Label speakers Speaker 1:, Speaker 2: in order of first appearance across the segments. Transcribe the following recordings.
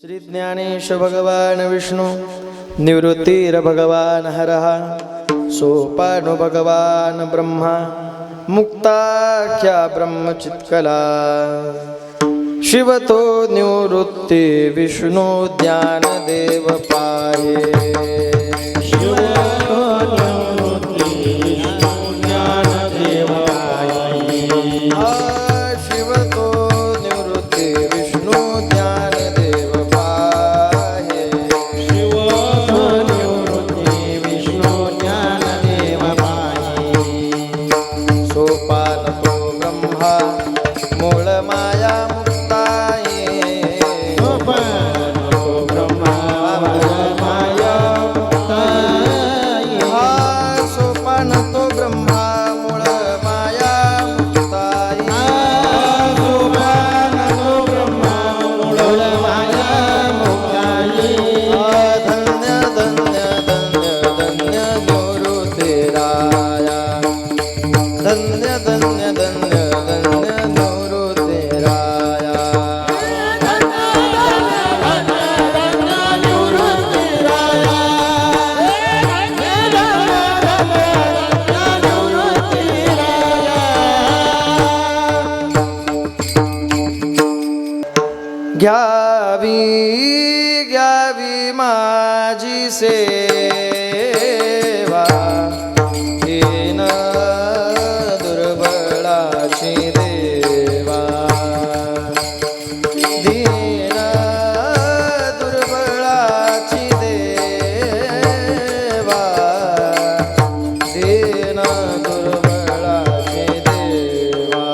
Speaker 1: श्री ज्ञानेश भगवान विष्णु निवृत्तीर भगवान हरः सोपानो भगवान ब्रह्मा मुक्ताख्या ब्रह्मचित्कला शिवतो निवृत्ती विष्णु ज्ञानदेव पाहे घ्यावी घ्यावी माझी सेवा दीन दुर्बळाची देवा दीन दुर्बळाची देवा दीन दुर्बळाची देवा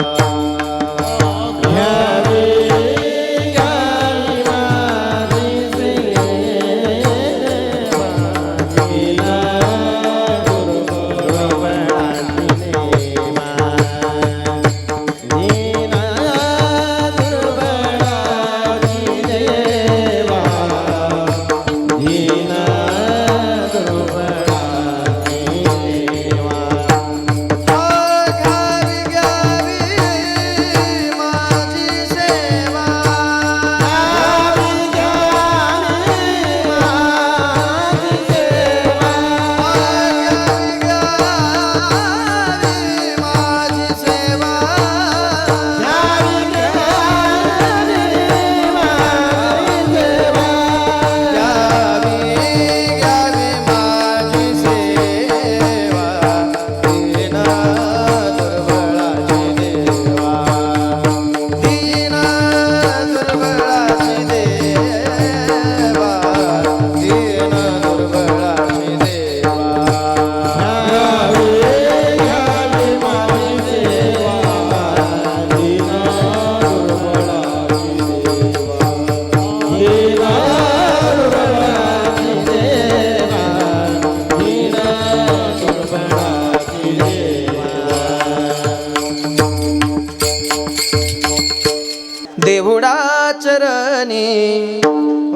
Speaker 1: देवुडा चरणी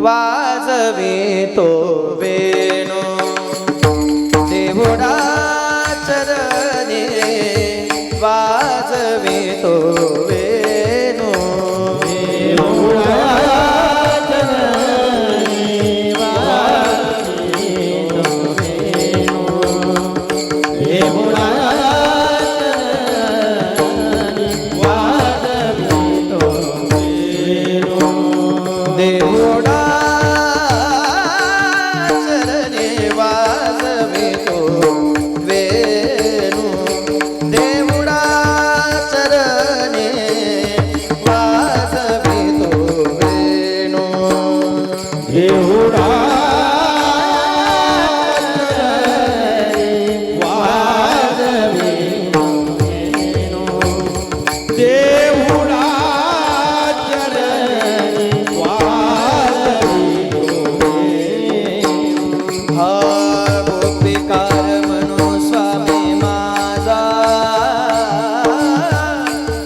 Speaker 1: वाजवितो वेणू देवुडा चरणी वाजवितो वेणू देवुडा चरणी वाजवितो वेणू देवुडा देवुडा चरणी वाजवितो वेणू देवुडा चरणी वाजवितो वेणू देवुडा गोपिकर म्हणू स्वामी माझा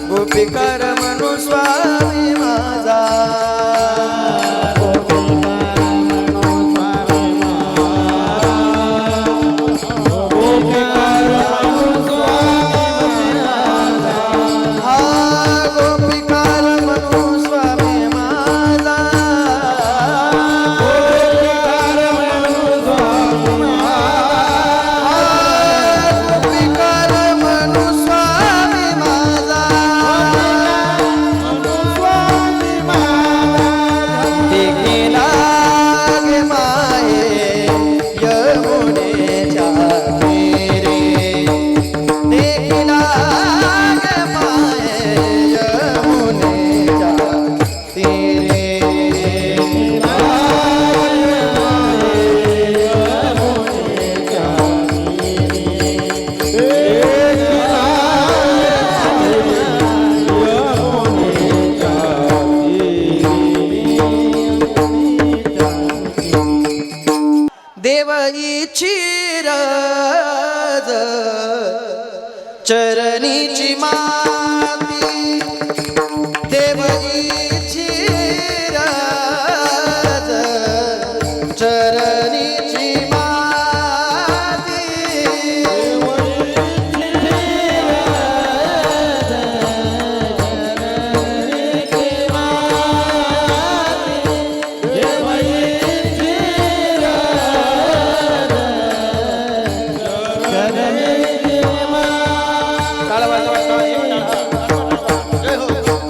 Speaker 1: गोपिकर म्हणू देवईची राज चरणीची माती देवईची राज चरणीची माती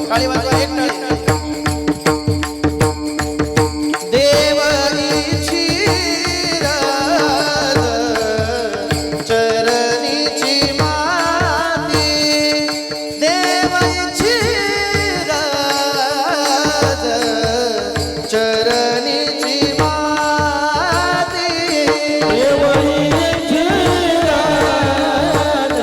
Speaker 1: काळी वाजवा एक टाळी देवईची राज चरणीची माती देवईची राज चरणीची माती देवईची राज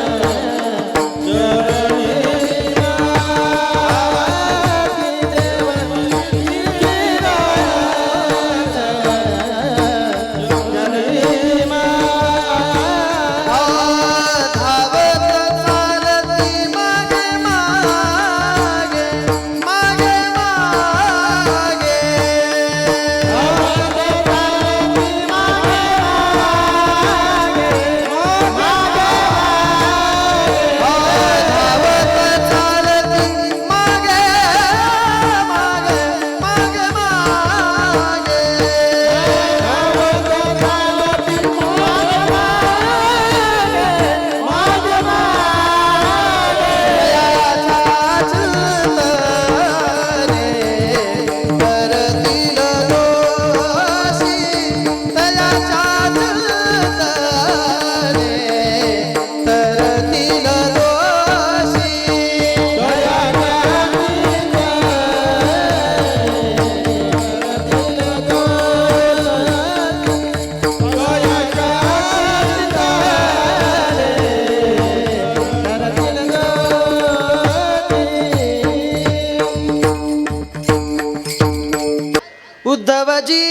Speaker 1: उद्धवजी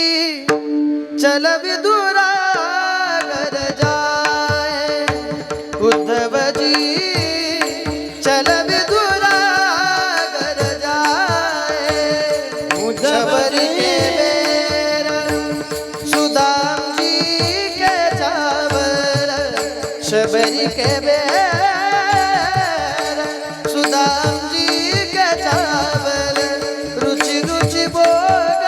Speaker 1: चल विदुरा घर जाए उद्धवजी चल विदुरा घर जाए शबरी के बेर सुदाम जी के चावल शबरी के बेर सुदाम जी के चावल रुचि रुचि भोग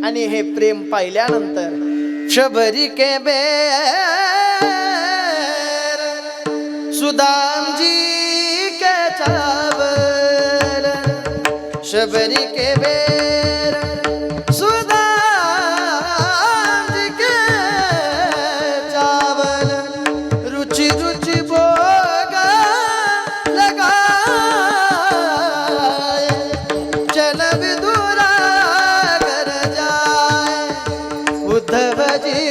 Speaker 1: आणि हे प्रेम पाहिल्यानंतर शबरी के बेर सुदाम जी के चावल शबरी के बेर सुदाम जी के चावल रुचि रुचि भोग लगाए चल विदुरा घर जाए उद्धवजी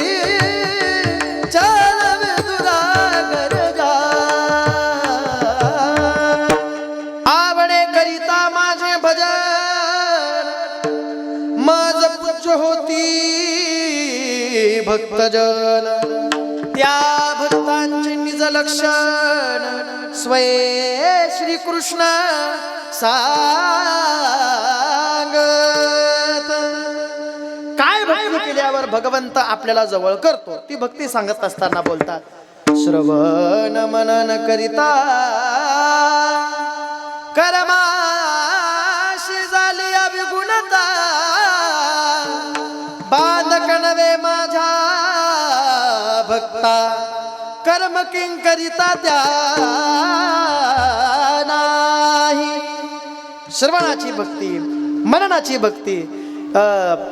Speaker 1: चल विदुरा घर जाए आवडे करिता माझे भजन मज पूज्य होती भक्तजन त्या भक्तांचे निज लक्षण स्वये श्री कृष्ण सांगत काय भक्ती केल्यावर भगवंत आपल्याला जवळ करतो ती भक्ती सांगत असताना बोलतात श्रवण मनन करिता कर्माशी झाली अभिगुणता बांधक नवे माझ्या भक्ता कर्म किंकरिता त्या नाही श्रवणाची भक्ती मननाची भक्ती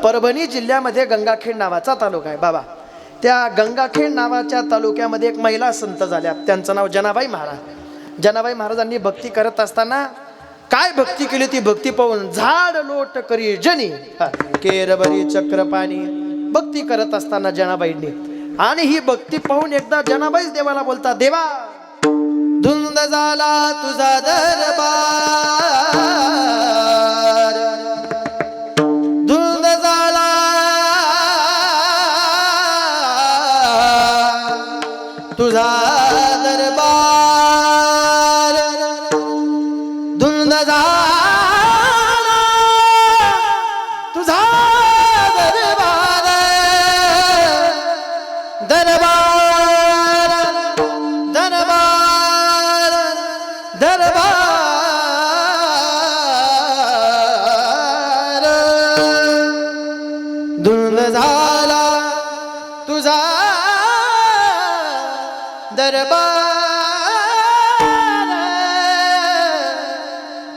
Speaker 1: परभणी जिल्ह्यामध्ये गंगाखेड नावाचा तालुका आहे बाबा त्या गंगाखेड नावाच्या तालुक्यामध्ये एक महिला संत झाल्या त्यांचं नाव जनाबाई महाराज जनाबाई महाराजांनी भक्ती करत असताना काय भक्ती केली ती भक्ती पाहून झाड लोट करी जनी केरबरी चक्र पाणी भक्ती करत असताना जनाबाईंनी आणि ही भक्ती पाहून एकदा जनाबाईच देवाला बोलतात देवा धुंद झाला तुझा दरबार धुंद झाला तुझा दरबार धुंद झाला तुझा दरबार दरबार दरबार दरबार धुंद झाला तुझा दरबार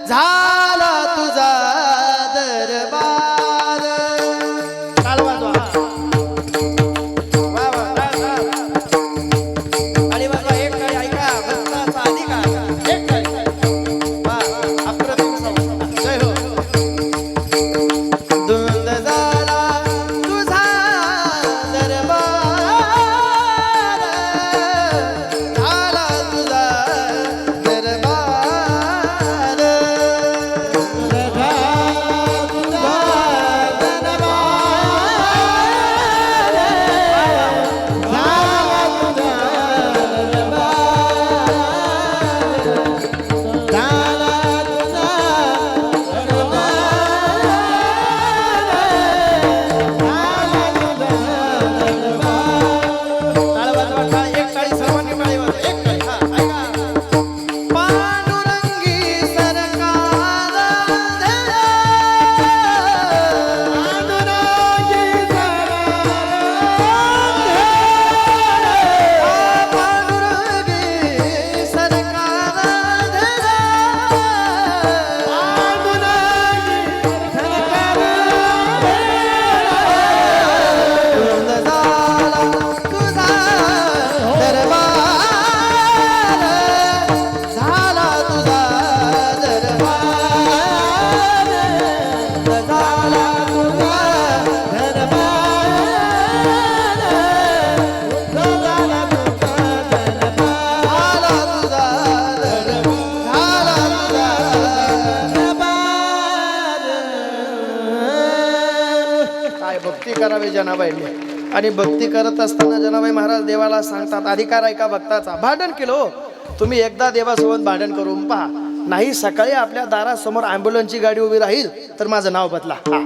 Speaker 1: झाला तुझा दरबार टाळ वाजवा वा वा टाळी वाजवा एक टाळी ऐका भक्ताचा अधिकार एक टाळी वा अप्रतिम संस्था जय हो धुंद झाला तुझा दरबार झाला तुझा दरबार टाळ वाजवा टाळ एक टाळी सर्वांनी टाळी वाजवा एक टाळी हा ऐका पांडुरंगी सरकार पांडुरंगी सरकार धुंद झाला तुझा दरबार झाला तुझा दरबार झाला तुझा दरबार झाला तुझा दरबार झाला तुझा दरबार काय भक्ती करावी जनाबाईंनी आणि भक्ती करत असताना जनाबाई महाराज देवाला सांगतात अधिकार आहे का भक्ताचा भांडण केलं हो. तुम्ही एकदा देवासोबत भांडण करून पहा नाही सकाळी आपल्या दारासमोर ॲम्ब्युलन्सची गाडी उभी राहील तर माझं नाव बदला हा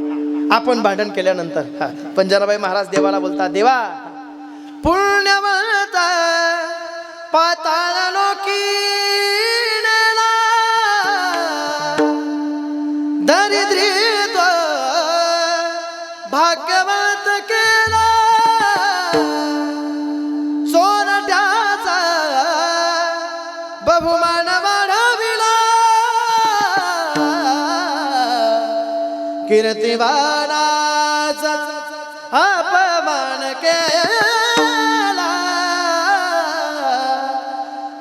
Speaker 1: आपण भांडण केल्यानंतर हा पण जनाबाई महाराज देवाला बोलतात देवा पुण्यवंत पाताळ लोकी नेला दरिद्रीत्व भाग्यवंत केला सोरट्याचा बहुमान वाढविला कीर्तिवानाचा अपमान केला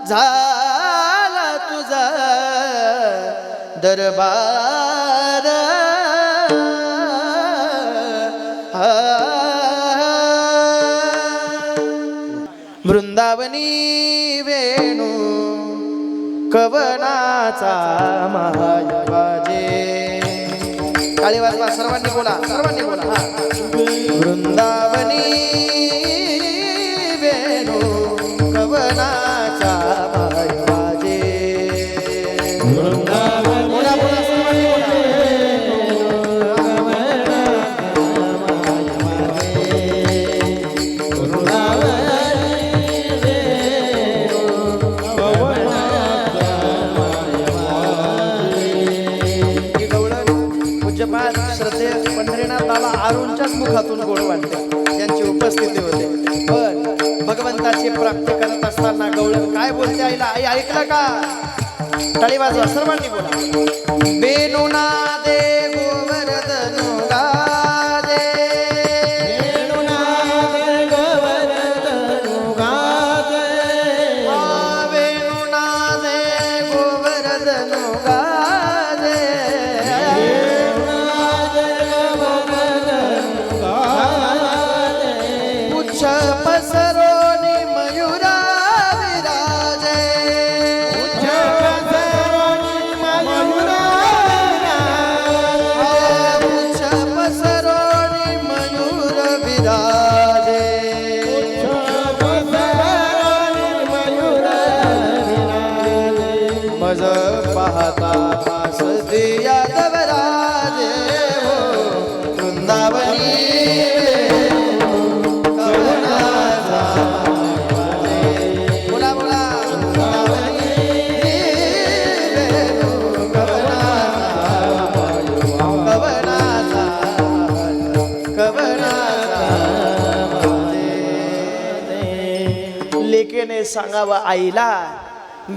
Speaker 1: झाला तुझा दरबार वृंदावनी वेणू कवनाचा माय वाजे टाळी वाजवा सर्वांनी बोला हा वृंदावनी वेणू कवनाचा माय वाजे बोला बोला सर्वांनी बोला पूज्यपाद श्रद्धेय पंढरीनाथाला आरूंच्याच मुखातून गोड वाटते त्यांची उपस्थिती होते पण भगवंताची प्राप्ती करत असताना गवळण काय बोलते आईला आई ऐकलं का टाळी वाजवा सर्वांनी बोला बेनुना दे गोवर्धन गाजे बेनुना दे गोवर्धन गाजे बेनुना दे गोवर्धन गाजे पाहता भासते यादवराजे हो वृंदावनी कवनाचा बोला बोला वृंदावनी कवनाचा लेकेने सांगावा आईला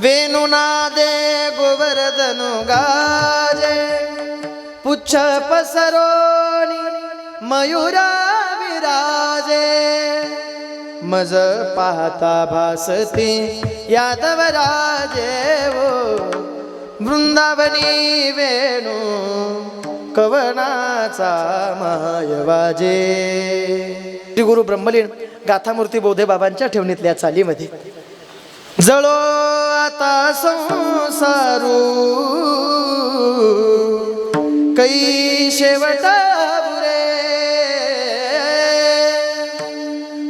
Speaker 1: वेणुनादे गोवर्धनु गाजे पुच्छ पसरोनी मयुरा विराजे मज पाहता भासती यादवराजे वो वृंदावनी वेणू कवनाचा मायवाजे. श्री गुरु ब्रह्मलीन गाथामूर्ती बोधे बाबांच्या ठेवणीतल्या चालीमध्ये जळो आता संसारू कै शेवटा बुरे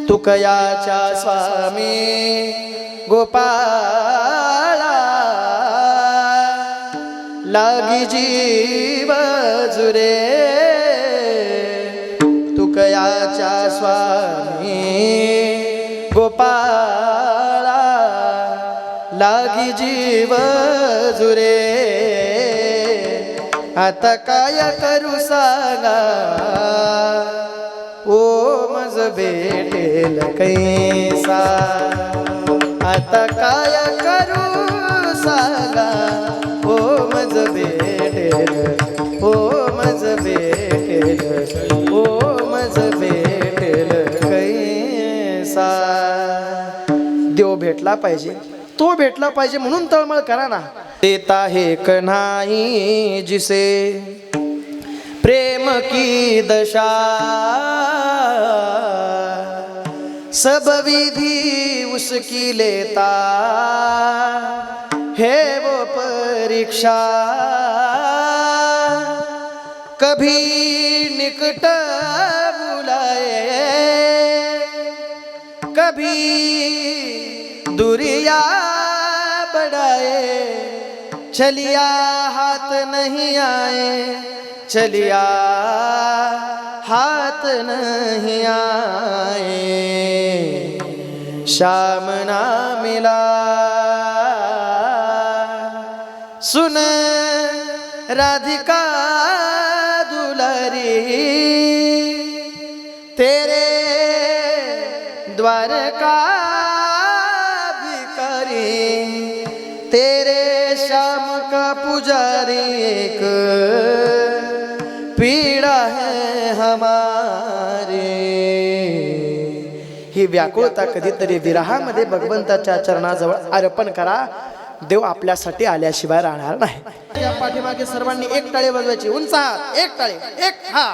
Speaker 1: तुकयाच्या स्वामी गोपाळा लागी जीव जुरे तुकयाच्या स्वामी गोपाळा लागी जीव जुरे आता काय करू सांगा ओ मज भेटेल कैसा आता काय करू सांगा ओ मज भेटेल ओ मज भेटेल ओ मज भेटेल कैसा. देव भेटला पाहिजे तो भेटला पाहिजे म्हणून तळमळ करा ना. देता है कन्हाई जिसे प्रेम की दशा सब विधि उसकी लेता है वो परीक्षा कभी निकट बुलाए कभी दूरिया बढ़ाए चलिया हाथ नहीं आए चलिया हाथ नहीं आए श्याम ना मिला सुन राधिका दुलारी तेरे द्वार का भिखारी तेरे श्याम का पुजारी एक पीड़ा है हमारी. ही व्याकुळता कधीतरी विरहामध्ये भगवंताच्या चरणाजवळ अर्पण करा. देव आपल्यासाठी आल्याशिवाय राहणार नाही. या पाठीमागे सर्वांनी एक टाळी वाजवायची. उंच हात, एक टाळी, एक हा.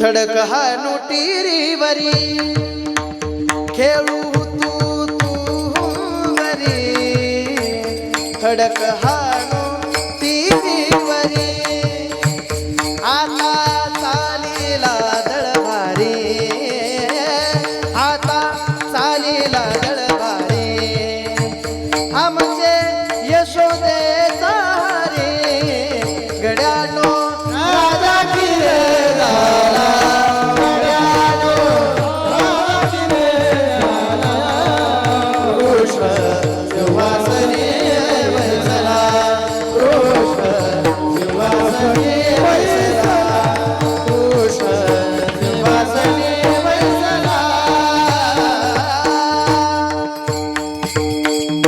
Speaker 1: खडक हा नोटीरीवरी खेळू तू वरी खडक हा